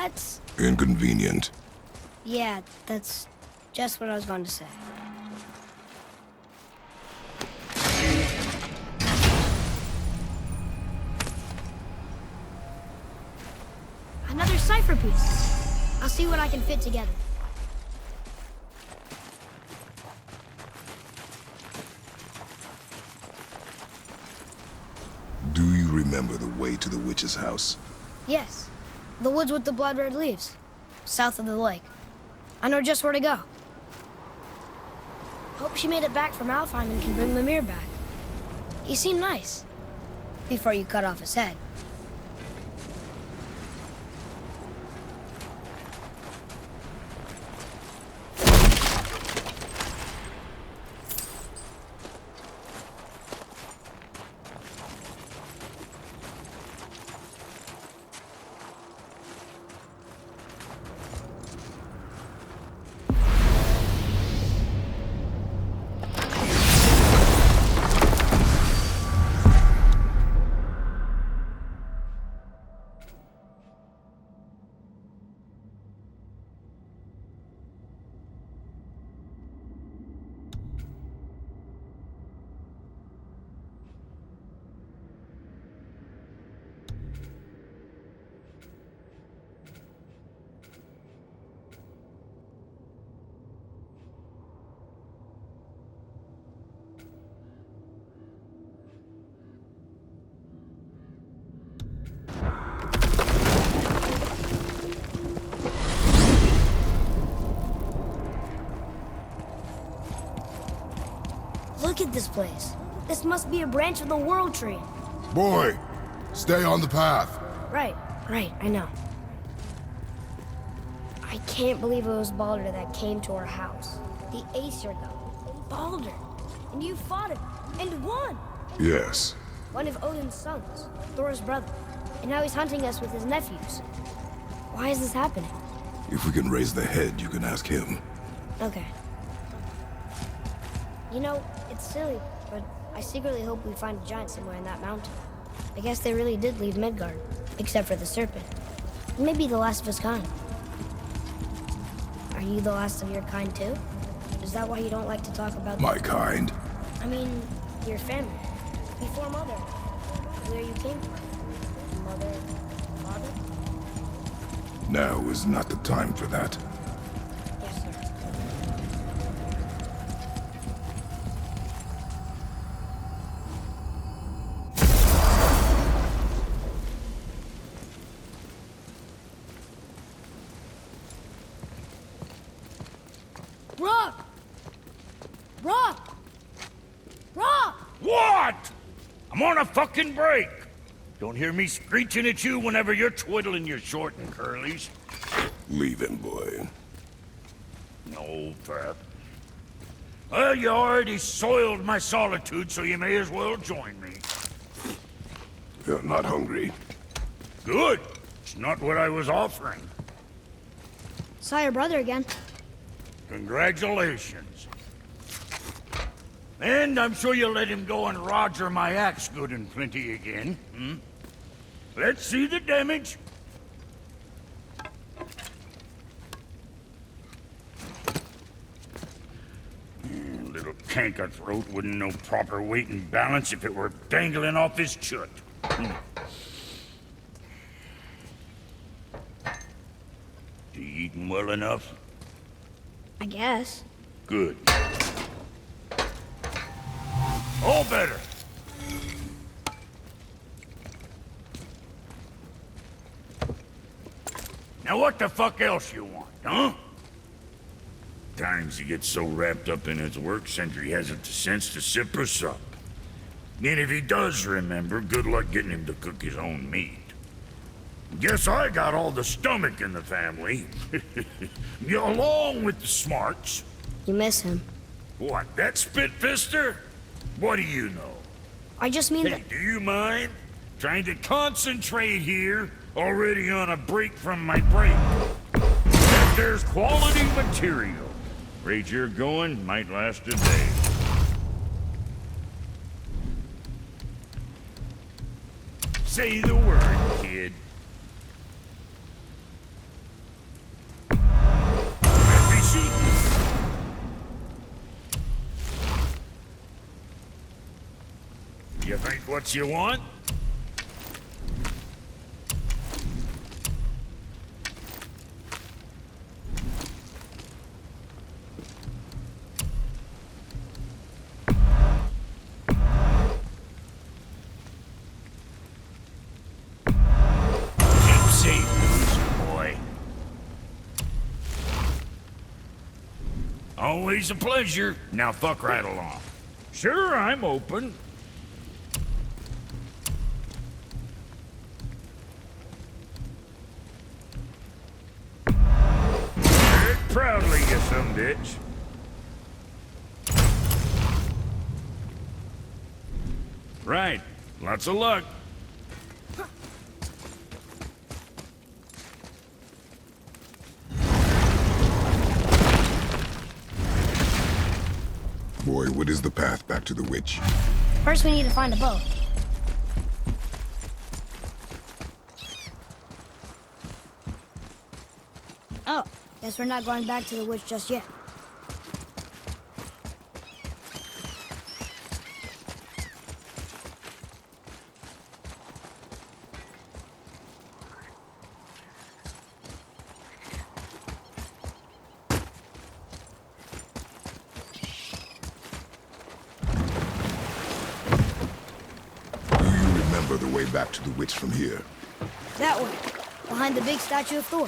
That's... Inconvenient. Yeah, that's just what I was going to say. Another cipher piece. I'll see what I can fit together. Do you remember the way to the witch's house? Yes. The woods with the blood-red leaves. South of the lake. I know just where to go. Hope she made it back from Alfheim and can bring Mimir back. He seemed nice. Before you cut off his head. Look at this place. This must be a branch of the World Tree. Boy, stay on the path. Right, I know. I can't believe it was Baldur that came to our house. The Aesir, though. Baldur. And you fought him. And won. Yes. One of Odin's sons. Thor's brother. And now he's hunting us with his nephews. Why is this happening? If we can raise the head, you can ask him. Okay. You know, it's silly, but I secretly hope we find a giant somewhere in that mountain. I guess they really did leave Midgard, except for the serpent. Maybe the last of his kind. Are you the last of your kind too? Is that why you don't like to talk about... My kind? I mean, your family. Before Mother. Where you came from. Mother... Father? Now is not the time for that. Yes, sir. Rock! Rock! Rock! What? I'm on a fucking break. Don't hear me screeching at you whenever you're twiddling your short and curlies. Leave him, boy. No, Pat. Well, you already soiled my solitude, so you may as well join me. You're not hungry. Good. It's not what I was offering. Saw your brother again. Congratulations. And I'm sure you'll let him go and roger my axe good and plenty again, hmm? Let's see the damage. Little canker throat wouldn't know proper weight and balance if it were dangling off his chut. You eating well enough? I guess. Good. All better. Now what the fuck else you want, huh? Times he gets so wrapped up in his work, Sentry hasn't the sense to sip or sup. And if he does remember, good luck getting him to cook his own meat. Guess I got all the stomach in the family. Along with the smarts. You miss him. What, that spit-fister? What do you know? I just mean Hey, that... do you mind? Trying to concentrate here, already on a break from my break. If there's quality material, rate you're going might last a day. Say the word, kid. what you want? Keep safe, loser boy. Always a pleasure. Now fuck right along. Sure, I'm open. Proudly, you some bitch. Right. Lots of luck. Boy, what is the path back to the witch? First, we need to find a boat. Oh, guess we're not going back to the witch just yet. Do you remember the way back to the witch from here? That way, behind the big statue of Thor.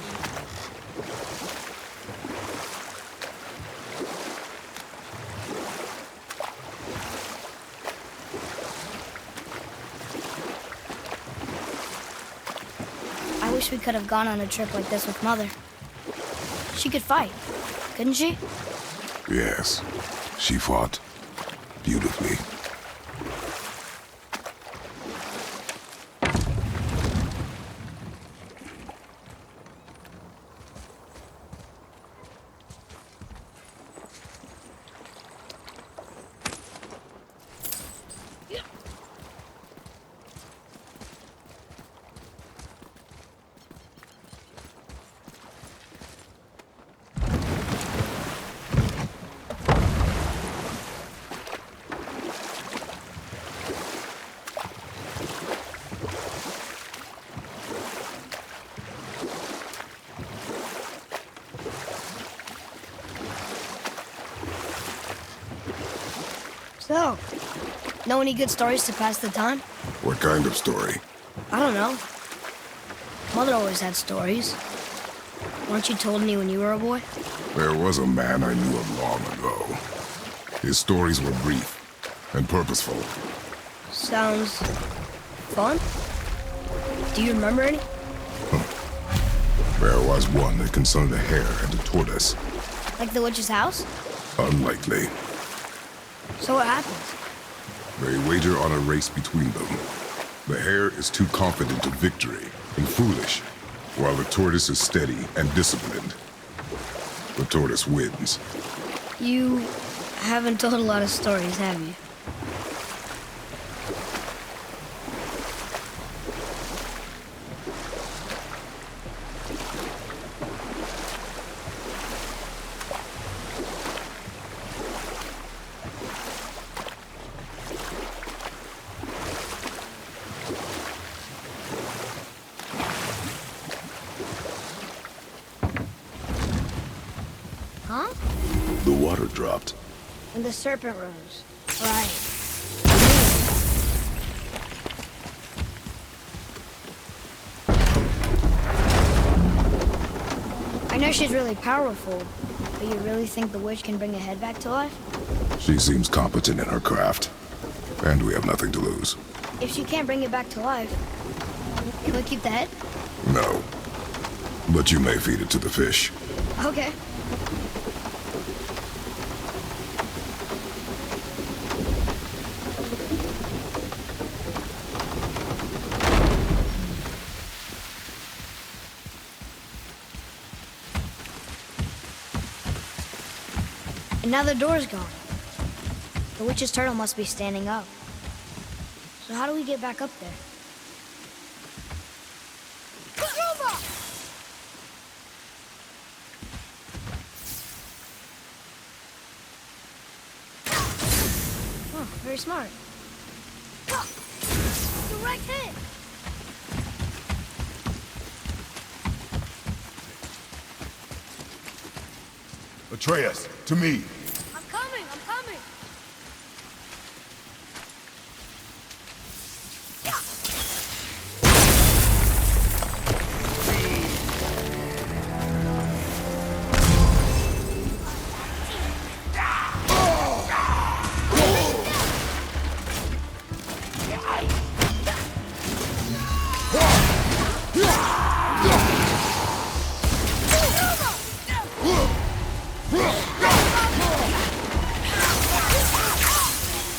I wish we could have gone on a trip like this with Mother. She could fight, couldn't she? Yes. She fought beautifully. So, know any good stories to pass the time? What kind of story? I don't know. Mother always had stories. Weren't you told me when you were a boy? There was a man I knew of long ago. His stories were brief and purposeful. Sounds fun. Do you remember any? There was one that concerned a hare and a tortoise. Like the witch's house? Unlikely. So what happens? They wager on a race between them. The hare is too confident of victory and foolish, while the tortoise is steady and disciplined. The tortoise wins. You haven't told a lot of stories, have you? Huh? The water dropped. And the serpent rose. Right. I know she's really powerful, but you really think the witch can bring a head back to life? She seems competent in her craft, and we have nothing to lose. If she can't bring it back to life, can we keep the head? No. But you may feed it to the fish. Okay. And now the door's gone. The witch's turtle must be standing up. So how do we get back up there? Oh, very smart. Direct hit! Atreus, to me. I'm coming! I'm coming!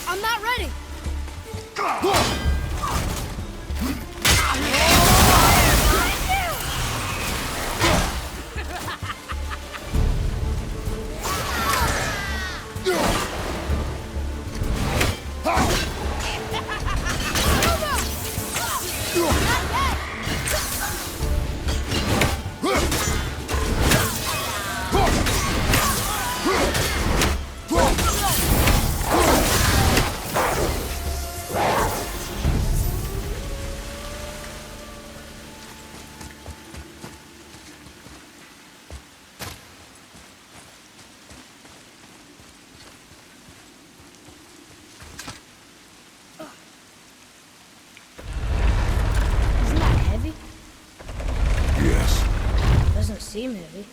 I'm not ready! Isn't that heavy? Yes. Doesn't seem heavy.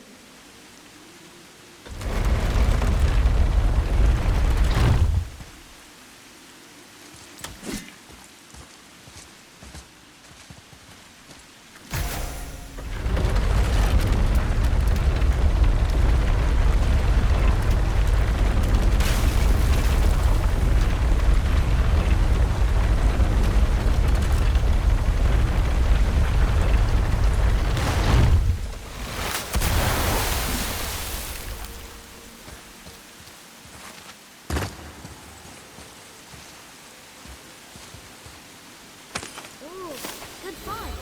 Ooh, good find.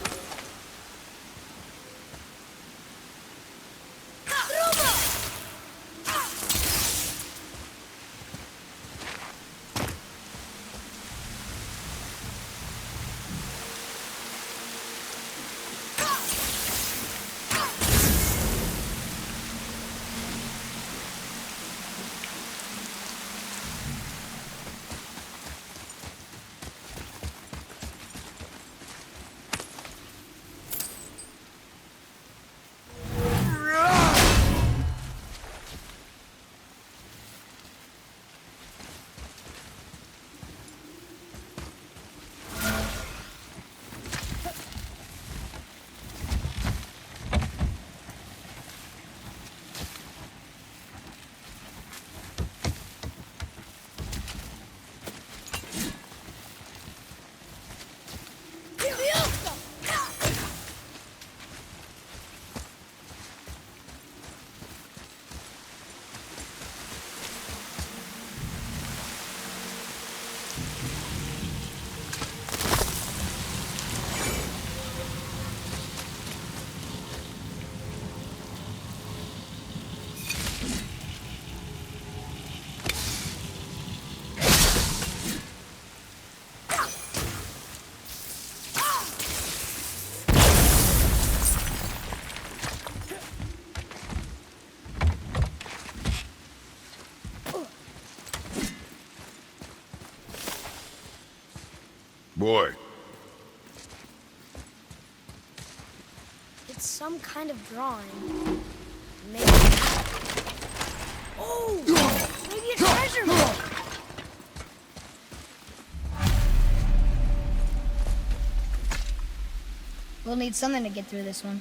Boy, It's some kind of drawing. Maybe. Oh! Maybe a treasure map! We'll need something to get through this one.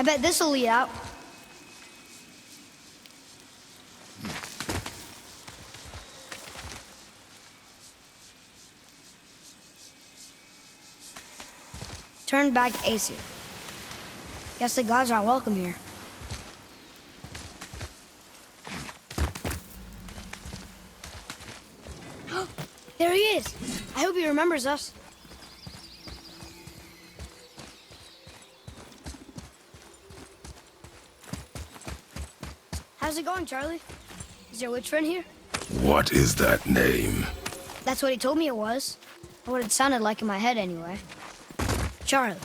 bet this'll lead out. Turn back Aesir. Guess the gods aren't welcome here. There he is! I hope he remembers us. How's it going, Charlie? Is your witch friend here? What is that name? That's what he told me it was. Or what it sounded like in my head, anyway. Charlie.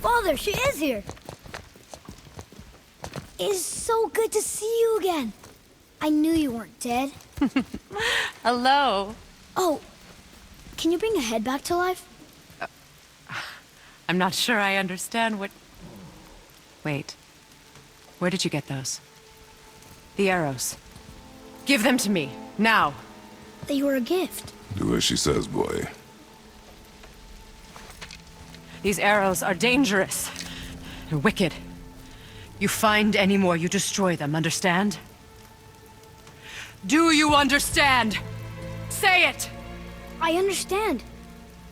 Father, she is here. It is so good to see you again. I knew you weren't dead. Hello. Oh, can you bring a head back to life? I'm not sure I understand what... Wait. Where did you get those? The arrows. Give them to me, now. They were a gift. Do as she says, boy. These arrows are dangerous. They're wicked. You find any more, you destroy them, understand? Do you understand? Say it! I understand.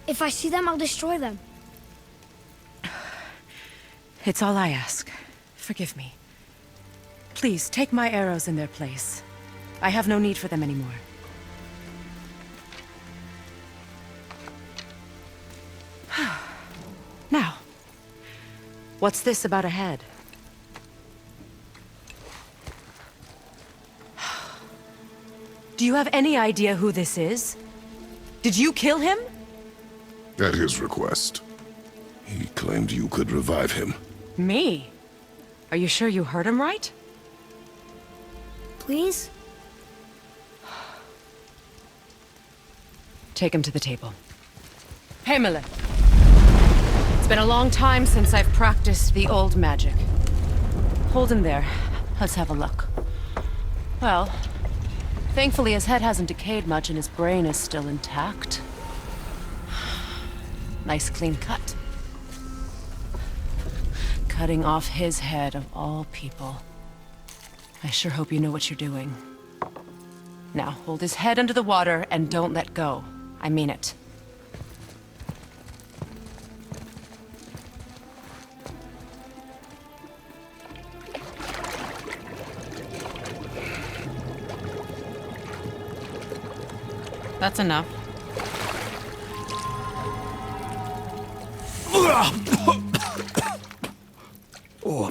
If I see them, I'll destroy them. It's all I ask. Forgive me. Please, take my arrows in their place. I have no need for them anymore. Now, what's this about a head? Do you have any idea who this is? Did you kill him? At his request. He claimed you could revive him. Me? Are you sure you heard him right? Please? Take him to the table. Pamela. It's been a long time since I've practiced the old magic. Hold him there. Let's have a look. Well, thankfully his head hasn't decayed much and his brain is still intact. Nice clean cut. Cutting off his head of all people. I sure hope you know what you're doing. Now, hold his head under the water and don't let go. I mean it. That's enough.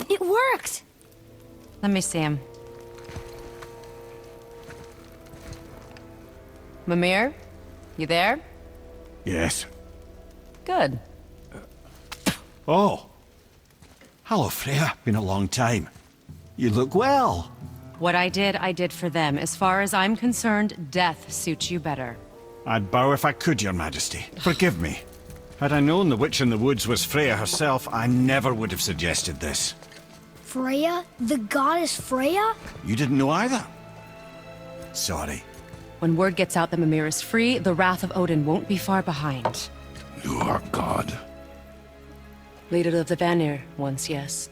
It worked! Let me see him. Mimir? You there? Yes. Good. Oh. Hello, Freya. Been a long time. You look well. What I did for them. As far as I'm concerned, death suits you better. I'd bow if I could, Your Majesty. Forgive me. Had I known the witch in the woods was Freya herself, I never would have suggested this. Freya? The goddess Freya? You didn't know either? Sorry. When word gets out that Mimir is free, the wrath of Odin won't be far behind. You are God. Leader of the Vanir, once, yes.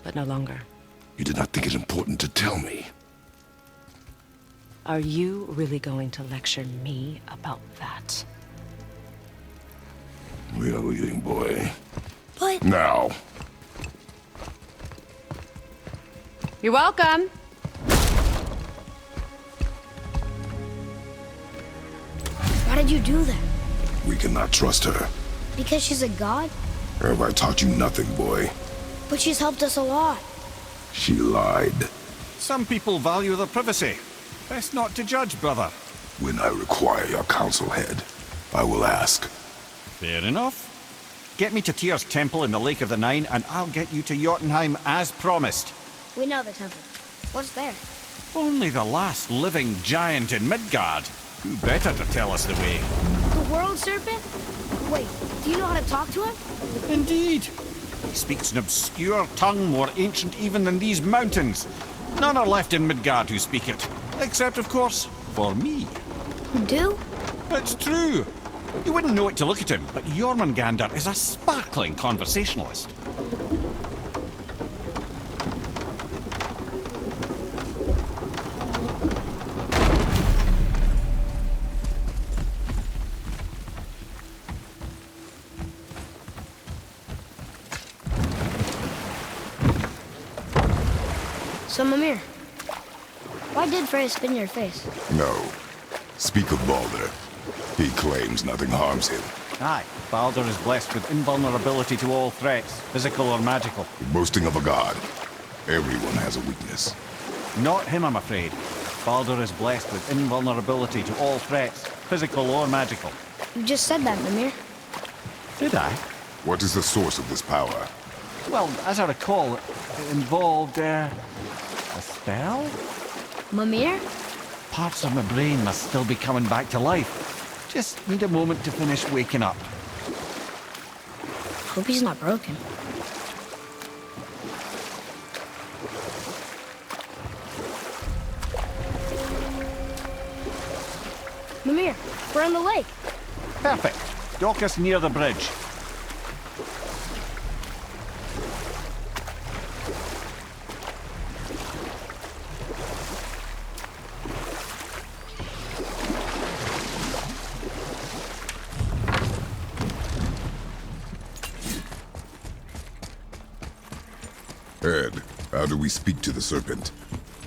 But no longer. You did not think it important to tell me. Are you really going to lecture me about that? We are leaving, boy. But Now. You're welcome. why did you do that? We cannot trust her. Because she's a god? Have I taught you nothing, boy? But she's helped us a lot. She lied. Some people value their privacy. Best not to judge, brother. When I require your counsel head, I will ask. Fair enough. Get me to Tyr's temple in the Lake of the Nine, and I'll get you to Jotunheim as promised. We know the temple. What's there? Only the last living giant in Midgard. Who better to tell us the way? The world serpent? Wait, do you know how to talk to him? Indeed. He speaks an obscure tongue more ancient even than these mountains. None are left in Midgard who speak it. Except, of course, for me. You do? It's true. You wouldn't know it to look at him, but Jormungandr is a sparkling conversationalist. So, Mimir, why did Freya spin your face? No. Speak of Baldur. He claims nothing harms him. Aye, Baldur is blessed with invulnerability to all threats, physical or magical. Boasting of a god. Everyone has a weakness. Not him, I'm afraid. Baldur is blessed with invulnerability to all threats, physical or magical. You just said that, Mimir. Did I? What is the source of this power? Well, as I recall, it involved, a spell? Mimir? Parts of my brain must still be coming back to life. Just need a moment to finish waking up. Hope he's not broken. Mimir, we're on the lake. Perfect. Dock us near the bridge. Ed, how do we speak to the serpent?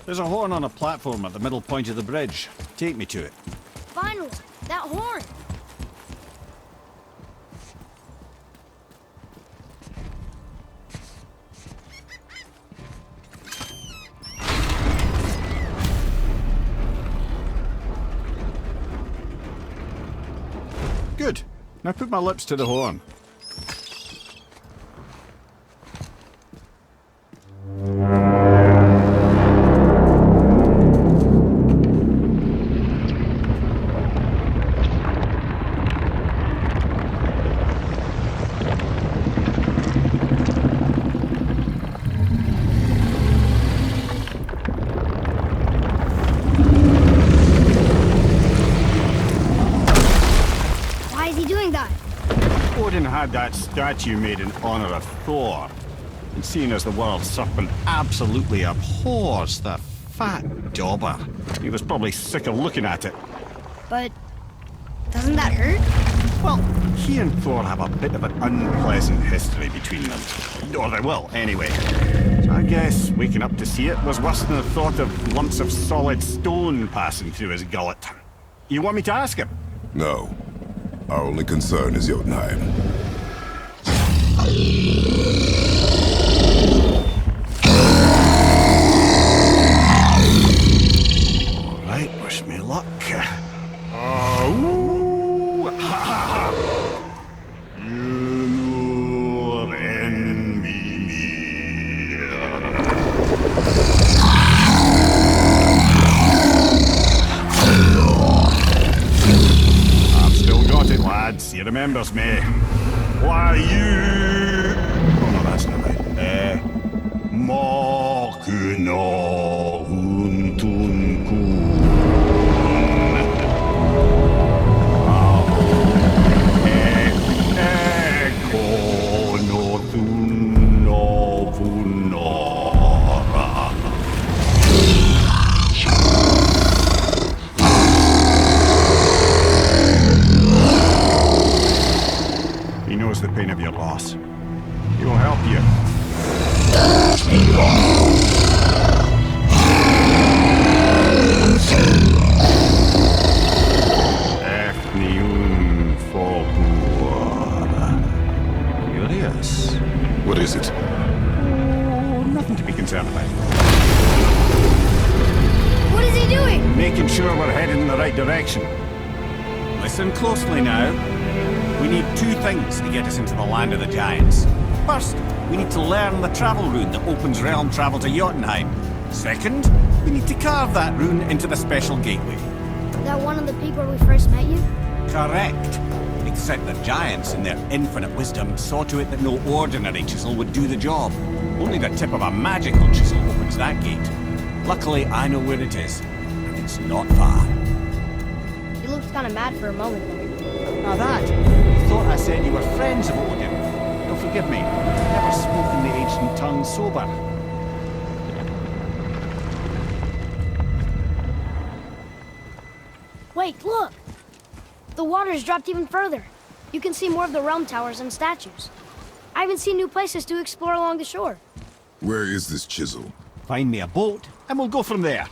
There's a horn on a platform at the middle point of the bridge. Take me to it. Finally, that horn. Good. Now put my lips to the horn. Why is he doing that? Odin had that statue made in honor of Thor. And seeing as the world serpent absolutely abhors the fat dauber, he was probably sick of looking at it. But doesn't that hurt? Well, he and Thor have a bit of an unpleasant history between them. Or they will, anyway. So I guess waking up to see it was worse than the thought of lumps of solid stone passing through his gullet. You want me to ask him? No. Our only concern is Jotunheim. All right, wish me luck. Oh, ha ha ha! You and me. I've still got it, lads. He remembers me. Why you? Oh no, that's not right. Makuna huntunkun. knows the pain of your loss. He will help you. Curious. What is it? Oh, nothing to be concerned about. What is he doing? Making sure we're heading in the right direction. Listen closely now. We need two things to get us into the land of the giants. First, we need to learn the travel rune that opens realm travel to Jotunheim. Second, we need to carve that rune into the special gateway. That one on the peak where we first met you? Correct. Except the giants, in their infinite wisdom, saw to it that no ordinary chisel would do the job. Only the tip of a magical chisel opens that gate. Luckily, I know where it is, and it's not far. You looked kind of mad for a moment there. Now that, you thought I said you were friends of Odin. You'll forgive me. I've never spoken the ancient tongue sober. Wait, look! The water's dropped even further. You can see more of the realm towers and statues. I even see new places to explore along the shore. Where is this chisel? Find me a boat, and we'll go from there.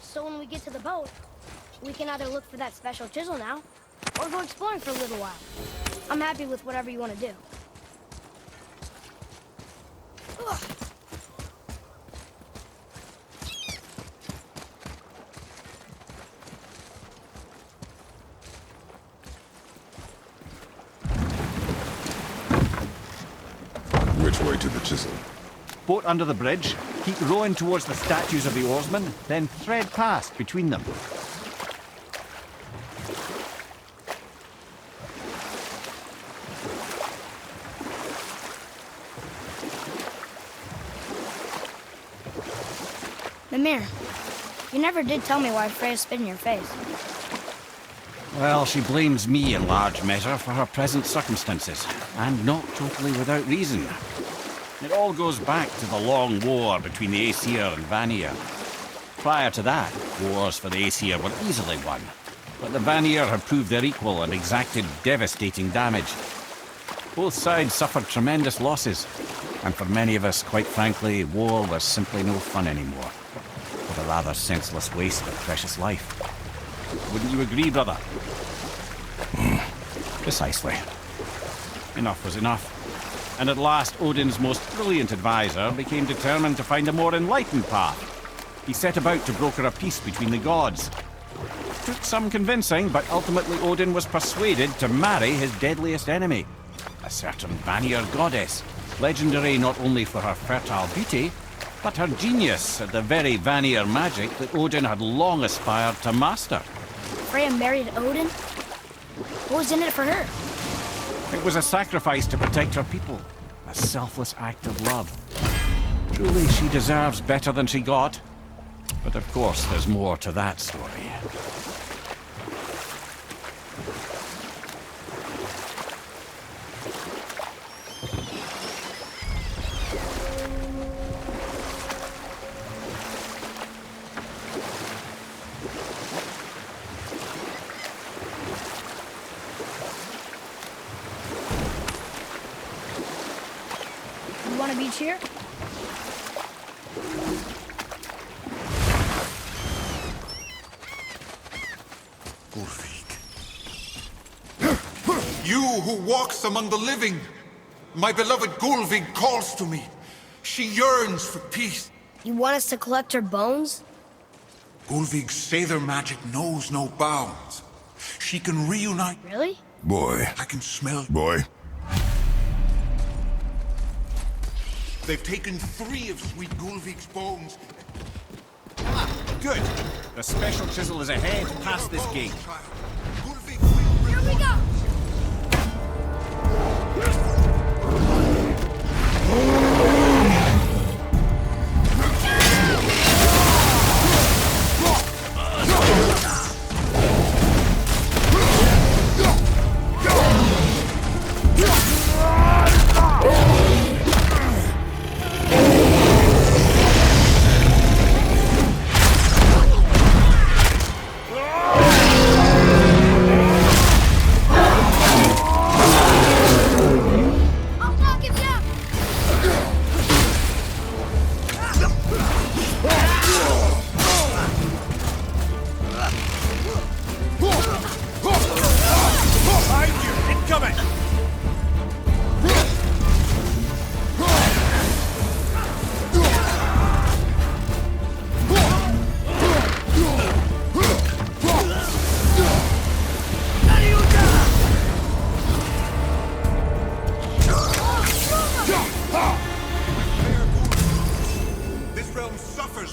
So when we get to the boat, we can either look for that special chisel now, or go exploring for a little while. I'm happy with whatever you want to do. Ugh. Which way to the chisel? Boat under the bridge, keep rowing towards the statues of the oarsmen, then thread past between them. Mimir, you never did tell me why Freya spit in your face. Well, she blames me in large measure for her present circumstances, and not totally without reason. It all goes back to the long war between the Aesir and Vanir. Prior to that, wars for the Aesir were easily won, but the Vanir had proved their equal and exacted devastating damage. Both sides suffered tremendous losses, and for many of us, quite frankly, war was simply no fun anymore, but a rather senseless waste of precious life. Wouldn't you agree, brother? Precisely. Enough was enough. And at last, Odin's most brilliant advisor became determined to find a more enlightened path. He set about to broker a peace between the gods. It took some convincing, but ultimately Odin was persuaded to marry his deadliest enemy, a certain Vanir goddess, legendary not only for her fertile beauty, but her genius at the very Vanir magic that Odin had long aspired to master. Freya married Odin? What was in it for her? It was a sacrifice to protect her people, a selfless act of love. Truly, she deserves better than she got. But of course, there's more to that story. You want a beach here? You who walks among the living. My beloved Gulvig calls to me. She yearns for peace. You want us to collect her bones? Gulvig's Sather magic knows no bounds. She can reunite... Really? Boy. I can smell... Boy. They've taken 3 of sweet Gulvig's bones. Good. The special chisel is ahead, past this gate. Here we go!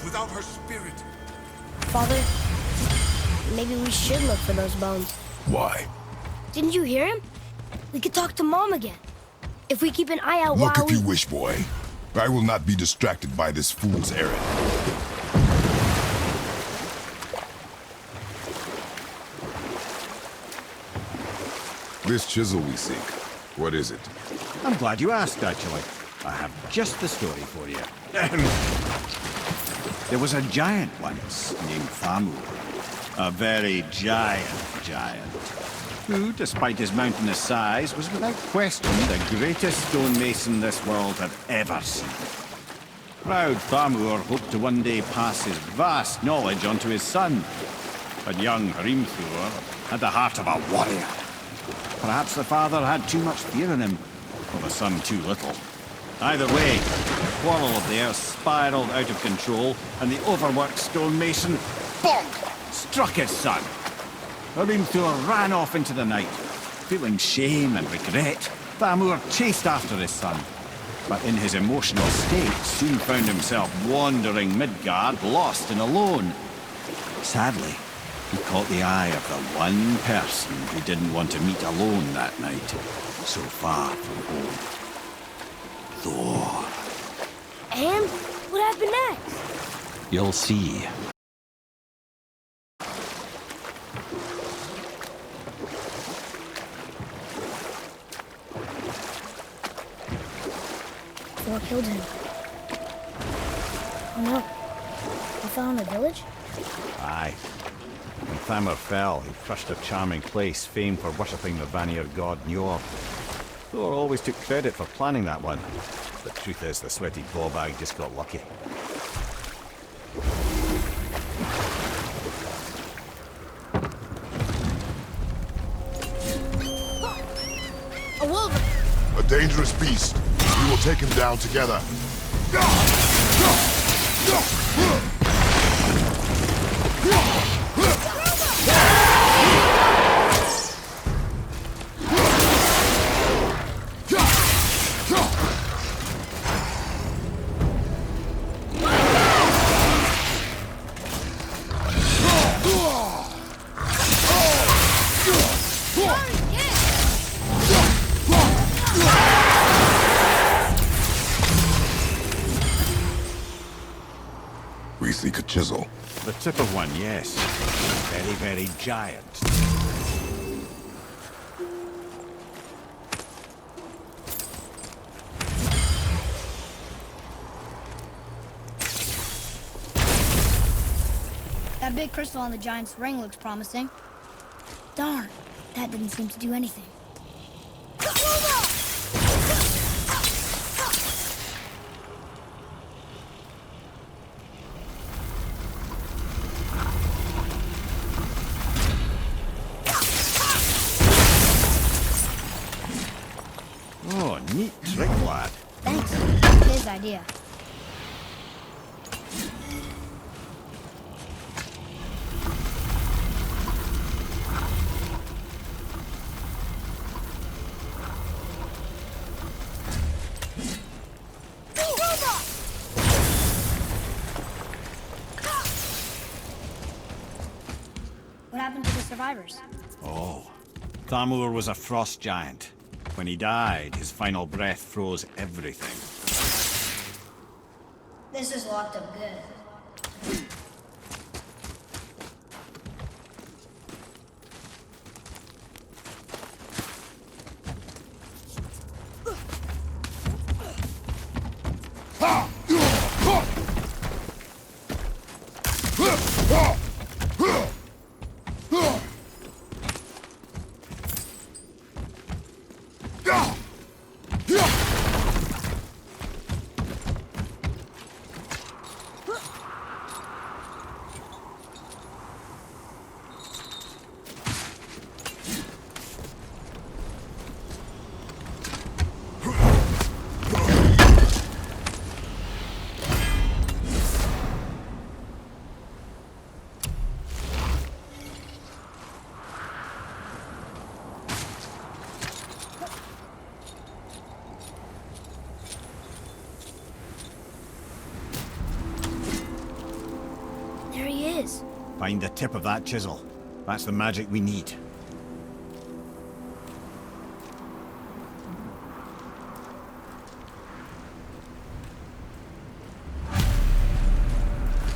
without her spirit. Father, maybe we should look for those bones. Why? Didn't you hear him? We could talk to Mom again. If we keep an eye out Look while if you wish, boy. I will not be distracted by this fool's errand. This chisel we seek, what is it? I'm glad you asked, actually. I have just the story for you. There was a giant once named Famur. A very giant, who, despite his mountainous size, was without question the greatest stonemason this world had ever seen. Proud Famur hoped to one day pass his vast knowledge on to his son. But young Hrimthur had the heart of a warrior. Perhaps the father had too much fear in him, or the son too little. Either way, the quarrel of theirs spiraled out of control, and the overworked stonemason, bonk, struck his son. Hrimthur ran off into the night. Feeling shame and regret, Famur chased after his son. But in his emotional state, soon found himself wandering Midgard, lost and alone. Sadly, he caught the eye of the one person who didn't want to meet alone that night, so far from home. Thor. And what happened next? You'll see. Thor killed him. Oh no. He fell in the village? Aye. When Famur fell, he crushed a charming place famed for worshipping the Vanir god Njord. Thor always took credit for planning that one. The truth is, the sweaty ballbag just got lucky. A wolf! A dangerous beast. We will take him down together. We seek a chisel. The tip of one, yes. Very, very giant. That big crystal on the giant's ring looks promising. Darn, that didn't seem to do anything. Neat trick, lad. Thanks. His idea. What happened to the survivors? Oh. Thamur was a frost giant. When he died, his final breath froze everything. This is locked up good. There he is. Find the tip of that chisel. That's the magic we need.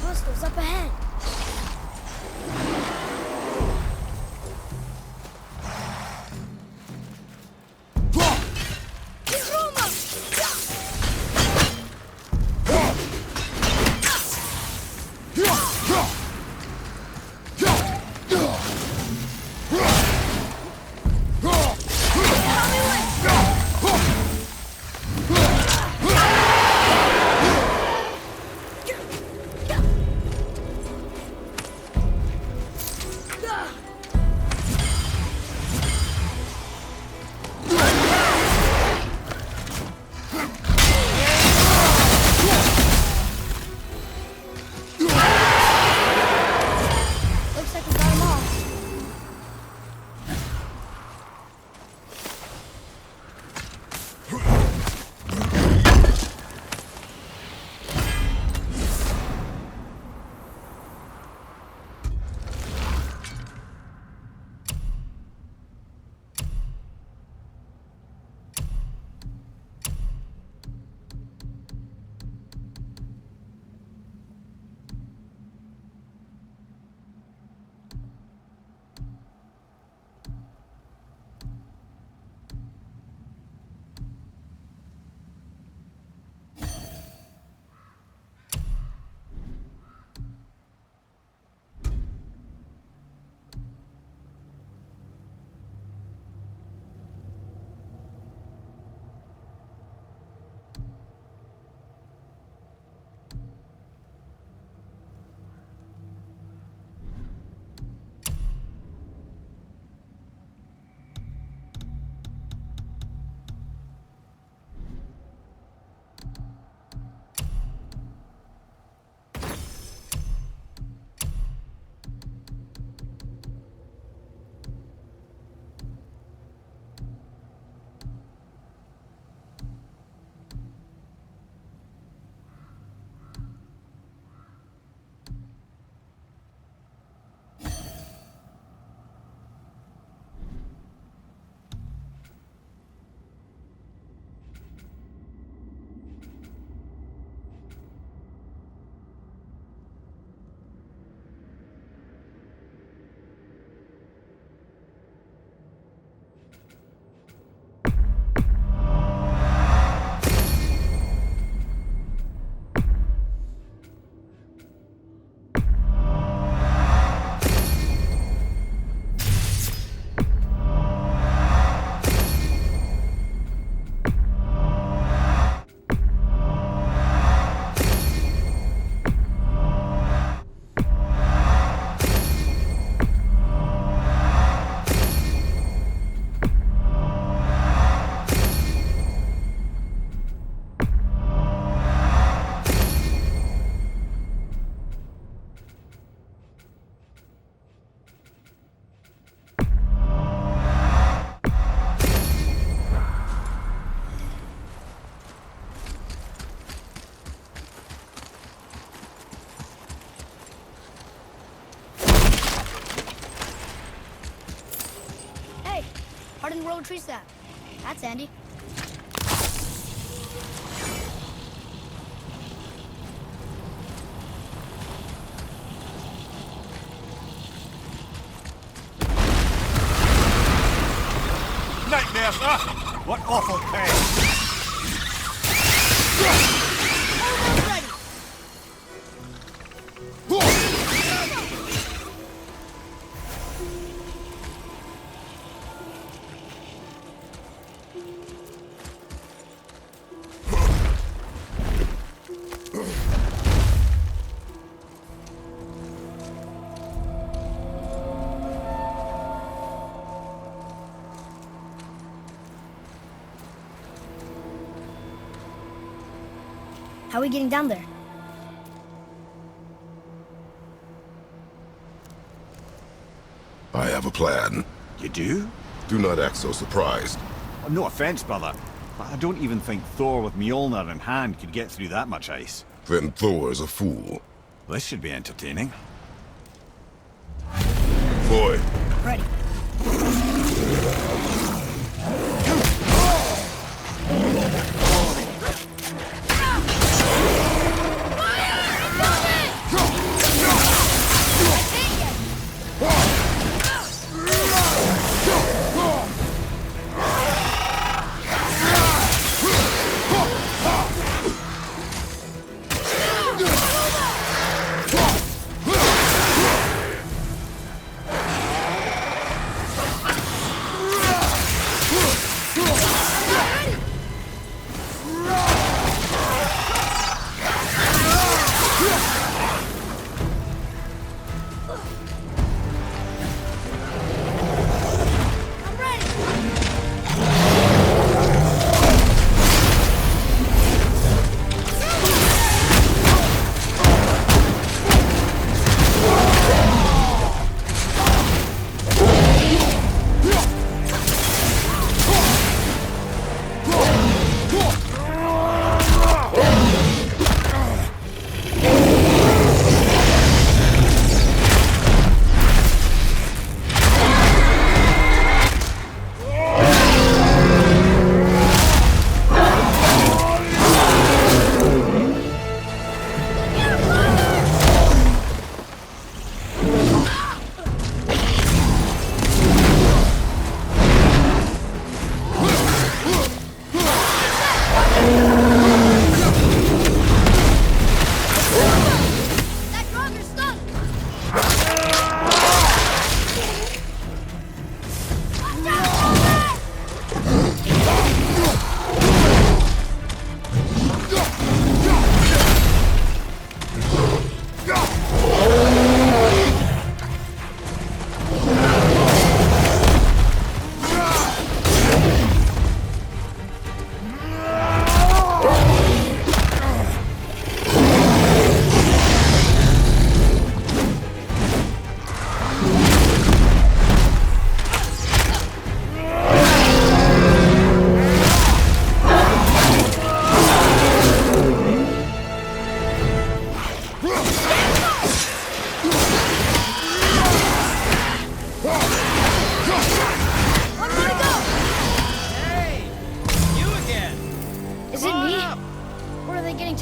Hostiles up ahead. Hardened world tree sap. That's handy. Nightmare, sir! What awful pain! Almost ready. How are we getting down there? I have a plan. You do? Do not act so surprised. No offense, brother, but I don't even think Thor with Mjolnir in hand could get through that much ice. Then Thor is a fool. This should be entertaining. Boy, Ready.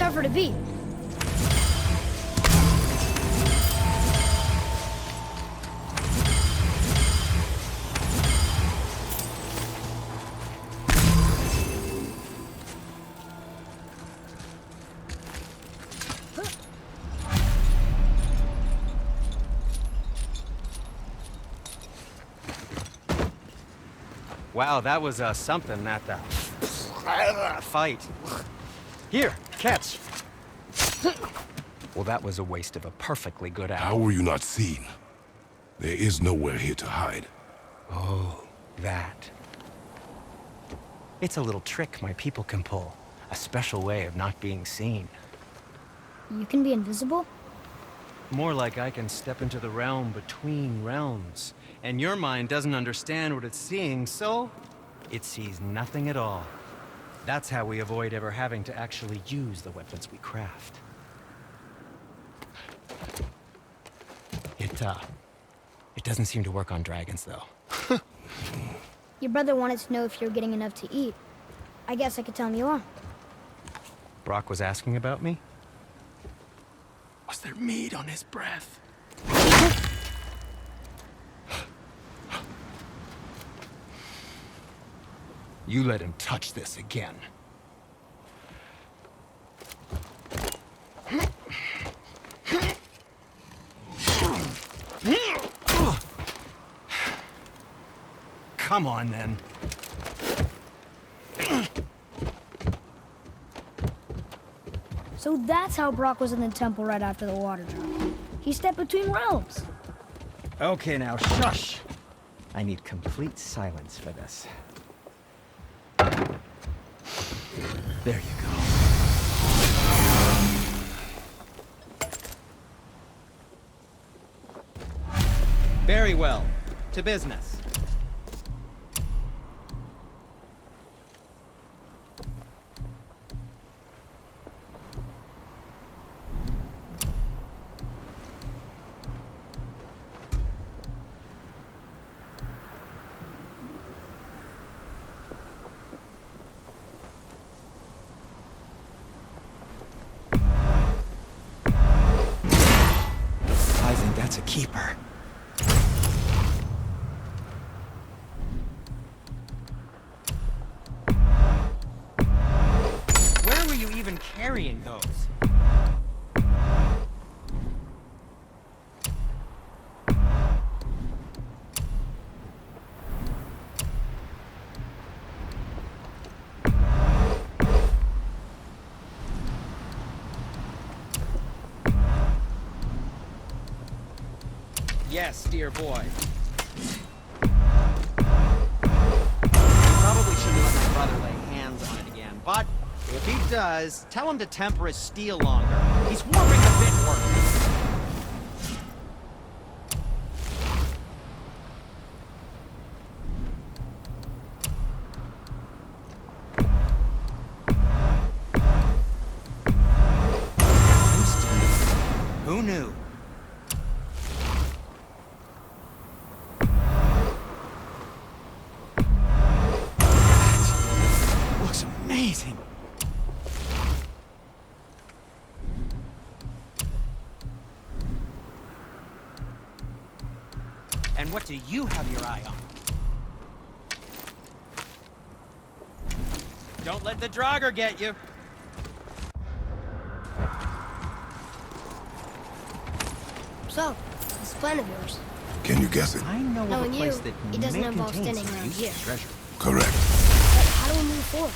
tougher to beat. Wow, that was something, that fight. Here, catch. Well, that was a waste of a perfectly good How hour. were you not seen? There is nowhere here to hide. Oh, that. It's a little trick my people can pull. A special way of not being seen. You can be invisible? More like I can step into the realm between realms. And your mind doesn't understand what it's seeing, so it sees nothing at all. That's how we avoid ever having to actually use the weapons we craft. It doesn't seem to work on dragons, though. Your brother wanted to know if you're getting enough to eat. I guess I could tell him you are. Brock was asking about me? Was there meat on his breath? You let him touch this again. Come on, then. So that's how Brock was in the temple right after the water drop. He stepped between realms. Okay, now shush. I need complete silence for this. There you go. Very well. To business. I think that's a keeper. Where were you even carrying those? Yes, dear boy. Probably shouldn't let my brother lay hands on it again, but if he does, tell him to temper his steel longer. He's warping the bit work. Who knew? Looks amazing. And what do you have your eye on? Don't let the Draugr get you. So, this plan of yours. Can you guess it? I know of a Knowing place you, that it doesn't may involve contain standing some around useful here. treasure. Correct. But how do we move forward?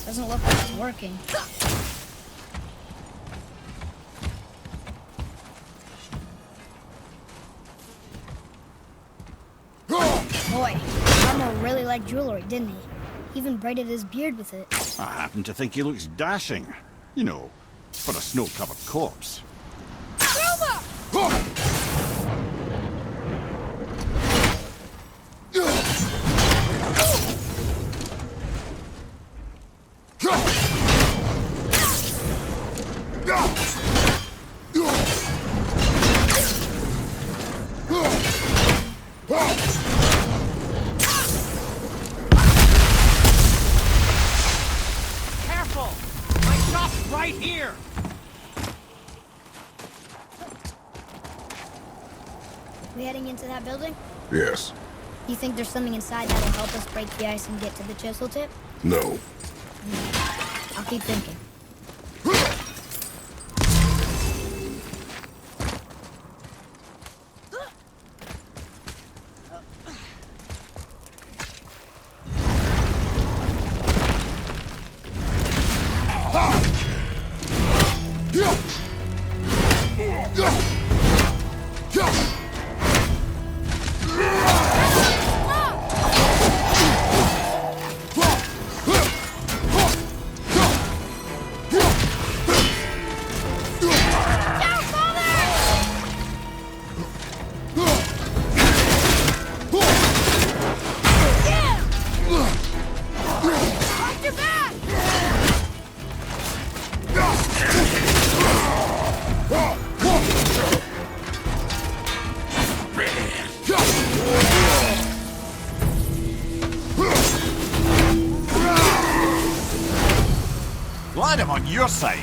Doesn't look like it's working. Boy, Armo really liked jewelry, didn't he? He even braided his beard with it. I happen to think he looks dashing. You know, for a snow-covered corpse. Careful! My shop's right here! We heading into that building? Yes. You think there's something inside that'll help us break the ice and get to the chisel tip? No. I'll keep thinking. side.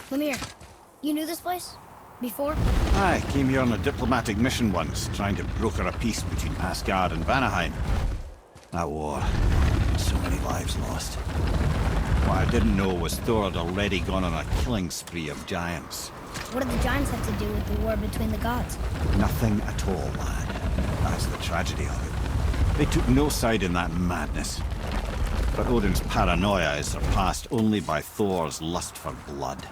Lemire, you knew this place? Before? I came here on a diplomatic mission once, trying to broker a peace between Asgard and Vanaheim. That war. So many lives lost. What I didn't know was Thor had already gone on a killing spree of giants. What did the giants have to do with the war between the gods? Nothing at all, lad. That's the tragedy of it. They took no side in that madness. But Odin's paranoia is surpassed only by Thor's lust for blood.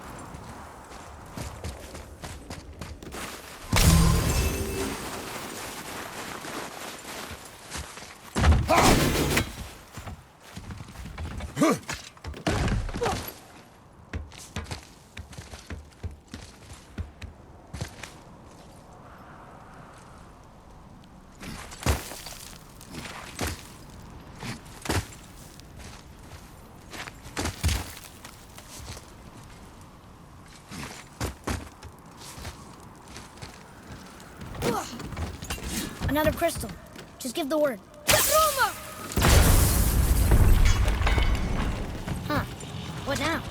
Another crystal. Just give the word. Huh. What now?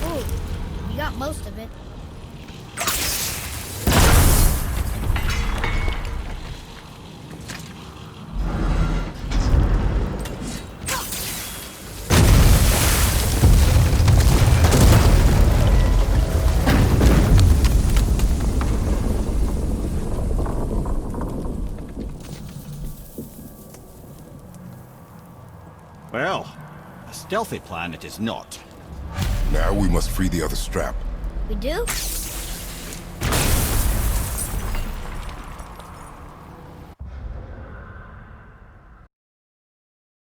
Ooh, you got most of it. Well, a stealthy plan it is not. Now we must free the other strap. We do?